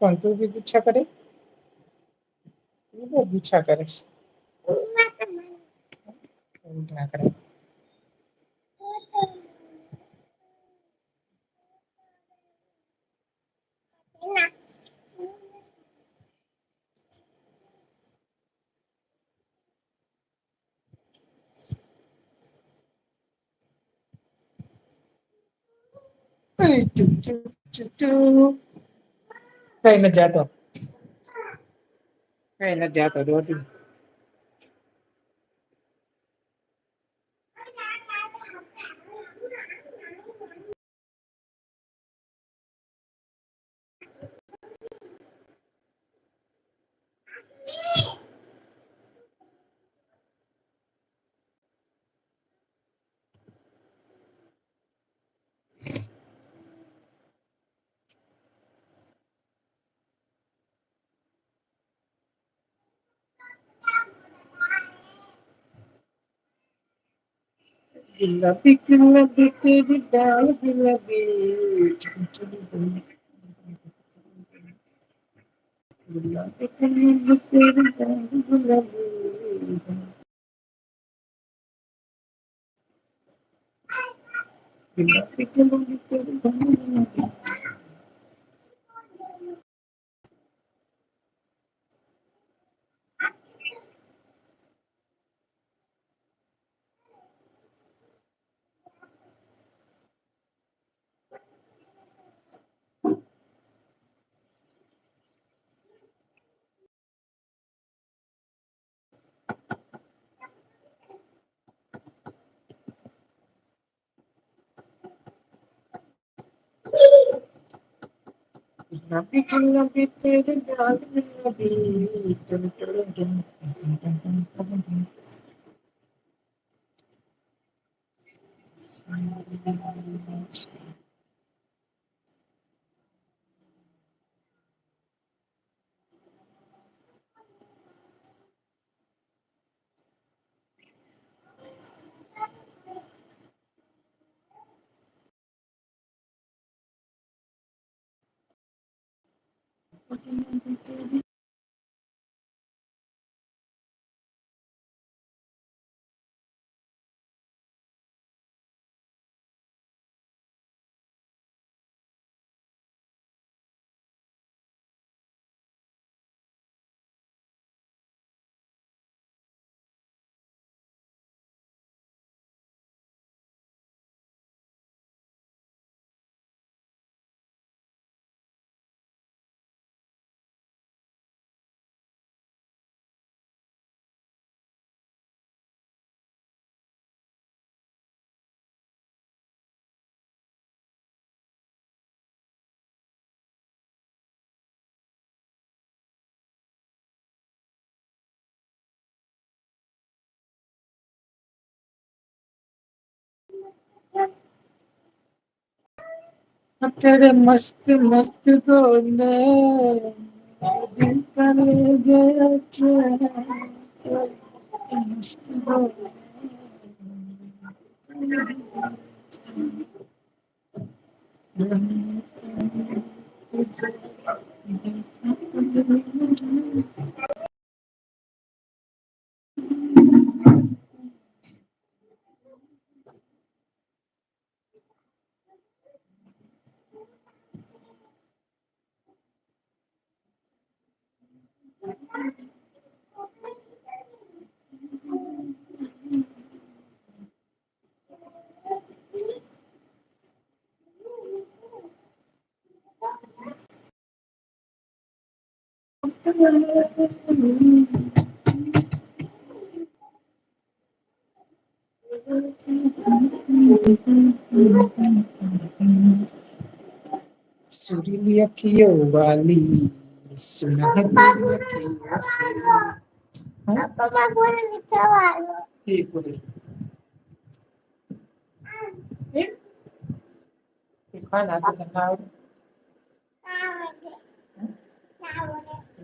પણ તું બી પૂછા કરે, તું બહુ પૂછા કરે છે. એવું ના કરે. કઈ નથી જાતો, કઈ નથી જાતો દોઢી. ગુલાબી ગુલાબી તેરી ડાળ ગુલાબી. ગુલાબી ગુલાબી તેરી ડાળ ગુલાબી. ગુલાબી ગુલાબી તેરી ડાળ ગુલાબી. ગુલાબી ગુલાબી તેરી ડાળ ગુલાબી. અત્યારે મસ્ત મસ્ત દોને દિલ કરે ગયા છે. મસ્ત દોને. સુરીલી અખીઓ વાલી સુનહરી અખીઓ સે. પપ્પા બોલે થવાનું. ઠીક બોલે. ખાના તો ના આવડે.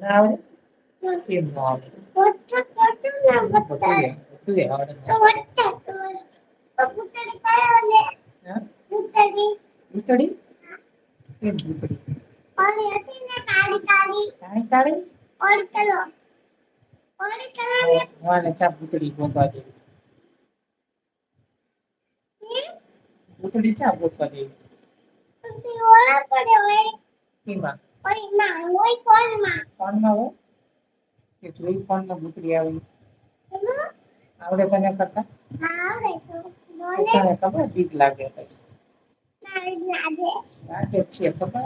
ના આવડે. કેમ ના આવડે? બધુંય આવડે. ભૂતડી? કેમ ભૂતડી? કાળી કાળી વાને ચા પૂતળી ગોપા દે પૂતળી ચા ગોપા દે એમાં ફોનમાં હો કે જોઈ ફોનમાં પૂતળી આવી આવડે તને કરતા તને ખબર બીક લાગે પછી લાગે છે ખબર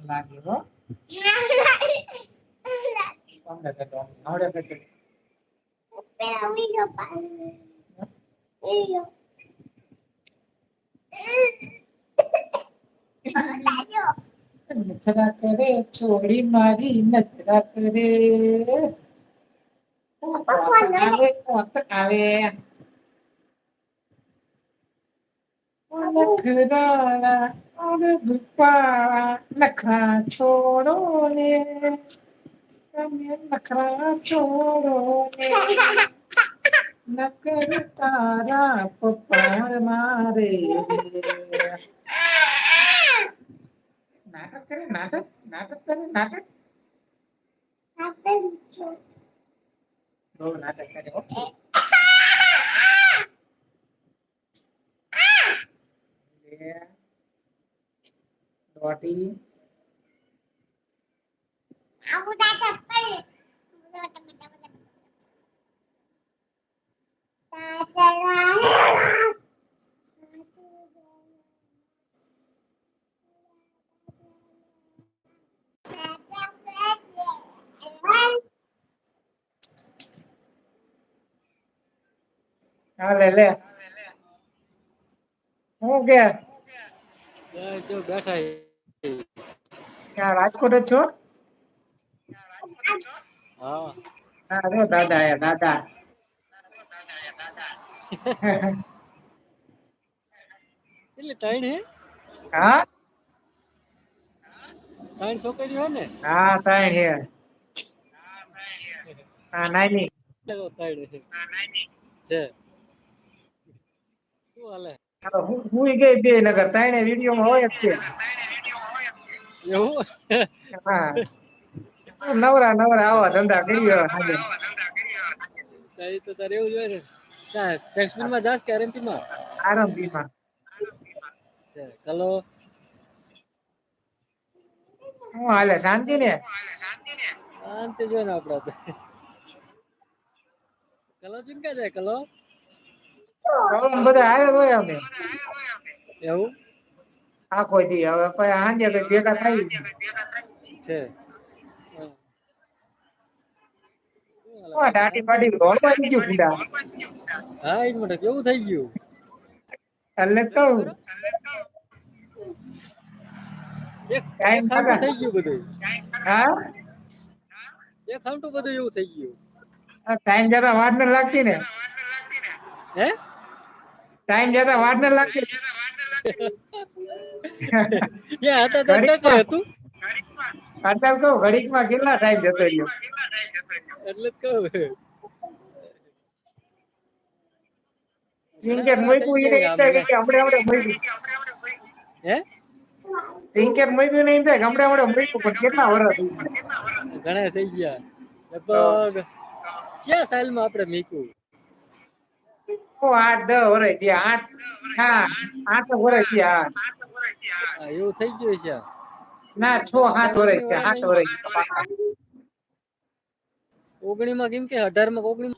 લાગે હો આવડે કરતા આવડે કરતા નખરા કરે છોડી મારી નખરા કરે આવે આવે નખરા અરે રૂપા નખરા છોડો ને તમે નખરા છોડો ને નકર તારા પપ્પા મારે નાટક કરે નાટક કરે નાટક બહુ નાટક કરે હો રોટી હાલે લે હું કે જો બેઠા ત્યાં રાજકોટ જ છો હા હા જો દાદા આયા દાદા એટલે ત્રણ હે હા ત્રણ છોકરીઓ હે ને હા ત્રણ હે હા નાની ત્રણ છે શું હાલે હું ગઈ બે નગર ત્રણે વિડીયોમાં હોય જ છે એવું હા નવરા નવરા આવા ધંધા કરી હાજે તારી તો તારે એવું જ હોય ને ટેક્સમીન માં જાસ કે આરએમપી માં આરંભીમાં હલો હું હાલે શાંતિ ને શાંતિ જો ને આપડા તો કલો ચીન ક્યાં જાય કલો બધા હારે હોય અમે એવું આખો દી હવે સાંજે કઈ ભેગા થાય છે દાટી પાટી ઢોળ પાડી ગયું ભૂંડા હા એ માટે કેવું થઈ ગયું એટલે જોઈ કહું ખરો એક ટાઈમ ખામટું થઈ ગયું બધું હા એક ખામટું બધું એવું થઈ ગયું ટાઈમ જતા વાર ન લાગતી ને હે ટાઈમ જતા વાર ન લાગતી યા હતા તો કઈ ઘડીકમાં હતું અત્યારે કહું ઘડીકમાં કેટલા ટાઈમ જતો રહ્યો એટલે જ કહું ઘણા ક્રિકેટ વડા થઈ મૂક્યું એને ગયા એમ થાય કે હમણાં મૂક્યું હે ક્રિકેટ મૂક્યું ને એમ થાય કે હમણાં મૂક્યું પણ કેટલા વર્ષ થઈ ગયા ઘણા થઈ ગયા તો લગભગ ક્યાં સાલમાં આપણે મીકું 8-10 વર્ષ થયા 8 હા 8 વર્ષ થયા એવું થઈ ગયું છે ના 6-7 વર્ષ ઓગણી થયા વાળા 8 વર્ષ પાકા ઓગણી માં કેમ કે 18 માં ઓગણી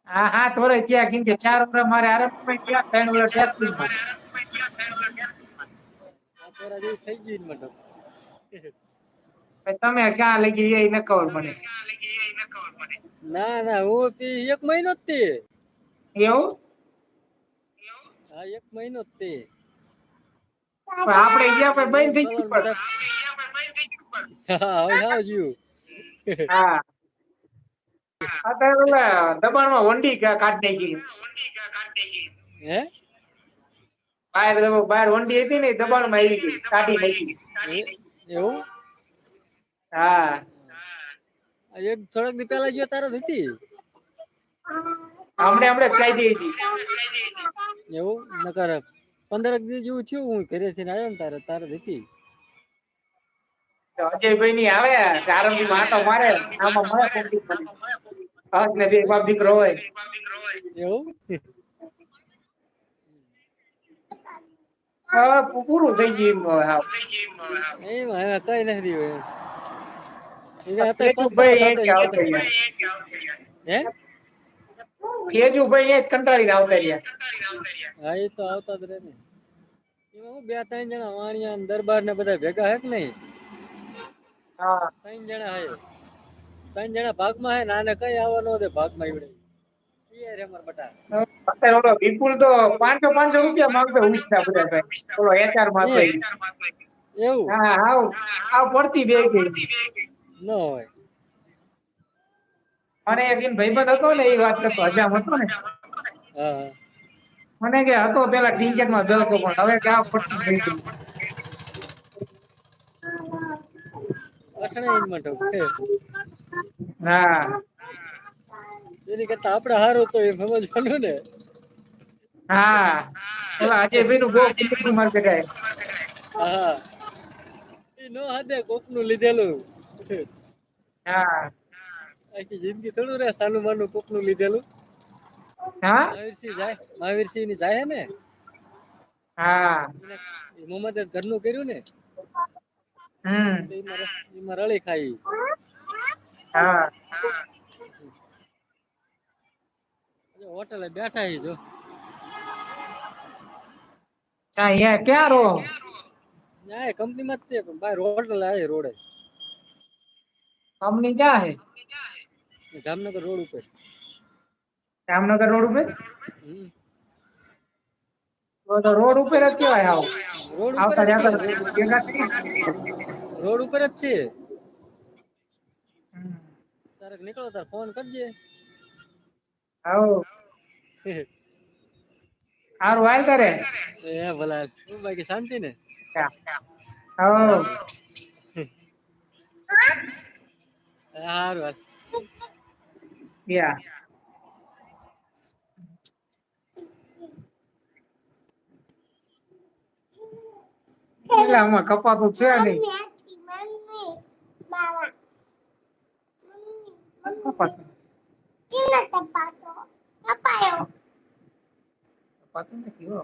હા 7 વર્ષ થયા કેમ કે 4 વર્ષ મારે આરંભમાં થયા 3 વર્ષ ટેસ્ટિંગમાં થોડા જેવું થઈ ગયું મતલબ તમે ક્યાં લગી એ ન ખબર મને ના ના હું એક મહિનો જ તે એવું હા એક મહિનો જ તે પણ આપણે ગયા પછી બંધ થઈ ગયું ફલન પણ બધા હા હવે હાવ જ્યું હા અત્યારે ઓલા દબાણમાં વંડી કાઢ નાખી હે બહાર વંડી હતી ને દબાણમાં આવી ગઈ કાઢી નાખી એવું હા એક થોડાક દી પેલા ગયો તારે હતી હમણે જ કાઢી હતી એવું નકર 15 દી જેવું થયું હું ઘરે થી આવ્યો ને તારે હતી. તો અજયભાઈ ની આવે આરંભી માં આટો મારે આમાં મળે કોકડી મને હક ને બે બાપ દીકરો હોય એવું હા પૂરું થઈ ગયું એમનું હવે હાવ. એ હવે કઈ નથી રહ્યું એ હતા પસ્તાવા તેજુભાઈ એ જ થતા આવતા એ રહ્યા હે તેજુભાઈ એ જ કંટાળીને આવતા રહ્યા. હા એ તો આવતા જ રે ને એમાં હું 2-3 જણા વાણિયા દરબાર ને બધા ભેગા હે કે નહીં. હા 3 જણા હે 3 જણા ભાગમાં હે નાને કઈ આવવાનો ભાગમાં ઈવડે ઈ રે માર બટા અત્યારે ઓલો વિપુલ તો 500 રૂપિયા માંગતો ઉછના બધા ભાઈ ઓલો એચઆર માં હતો હે ઈ. એવું હા હાવ હાવ પડતી બે ગઈ ન હોય મને એક ઈન ભાઈબંધ હતો ને એ વાત કરતો હજામ હતો ને હા મને કે હતો પેલા ટિંકેટમાં દતો પણ હવે ક્યાં પડતી થઈ ગઈ. અઠણે ઇન માટે છે હા એની કરતા આપડે હારું તો એ સમજવાનું ને હા ઓલા અજયભાઈ નું બહુ ખુલ્લું માર ભેગા હા એ નો હદે કોક નું લીધેલું હા આખી જિંદગી થોડું રે સાનું માનું કોક નું લીધેલું હા મહાવીરસિંહ ની જાય હે ને હા મોહમ્મદ ઘરનું કર્યું ને હમ એમાં રળી ખાઈ હા હોટલે બેઠા હી જો અહીંયા ક્યાં રહો ના કંપનીમાં જ પણ બાર હોટલ રોડે કંપની ક્યાં હે જામનગર રોડ ઉપર જામનગર રોડ ઉપર હમ તો રોડ ઉપર જ કેવાય હાવ રોડ ઉપર આવતા જ છે જતા ભેગા થઈ રોડ ઉપર જ છે હમ તારેક નીકળો તાર ફોન કરજે હવ હ હારું હાલ તારે એ ભલા શું બાકી શાંતિ ને હવ હારું હાલ યા એટલે આમાં કપાતું છે નહી કપાતું નથી હો